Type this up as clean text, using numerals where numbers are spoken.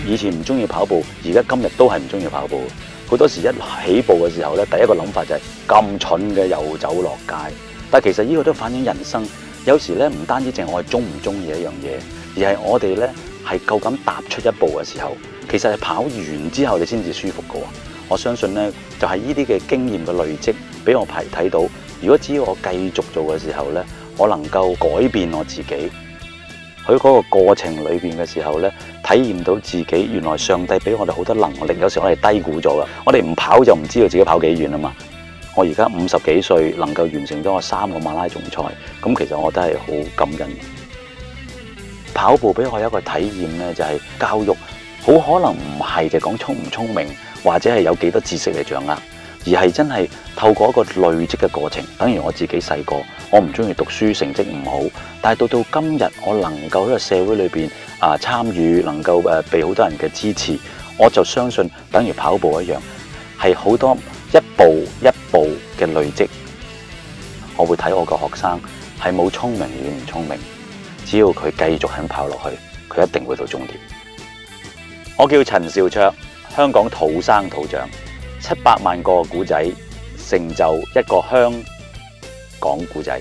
以前唔中意跑步，而家今日都係唔中意跑步。好多時一起步嘅時候咧，第一個諗法就係咁蠢嘅又走落街。但其實呢個都反映人生。有時咧唔單止淨係我係中唔中意一樣嘢，而係我哋咧係夠膽踏出一步嘅時候，其實係跑完之後你先至舒服嘅。我相信咧就係呢啲嘅經驗嘅累積，俾我睇到。如果只要我繼續做嘅時候咧，我能夠改變我自己。喺嗰個過程裏邊嘅時候咧，體驗到自己原來上帝俾我哋好多能力，有時我哋低估咗噶。我哋唔跑就唔知道自己跑幾遠啊嘛。我而家50幾歲，能夠完成咗我3個馬拉松賽，咁其實我都係好感恩。跑步俾我有一個體驗咧，就係教育好可能唔係就講聰唔聰明，或者係有幾多知識嚟掌握，而係真係透過一個累積嘅過程。等於我自己細個，我唔中意讀書，成績唔好，但係到今日，我能夠喺個社會裏邊參與，能夠被好多人嘅支持，我就相信等於跑步一樣，係好多一步一步嘅累積。我會睇我個學生係冇聰明與唔聰明，只要佢繼續肯跑落去，佢一定會到終點。我叫陳兆焯，香港土生土長，700萬個古仔成就一個香港古仔。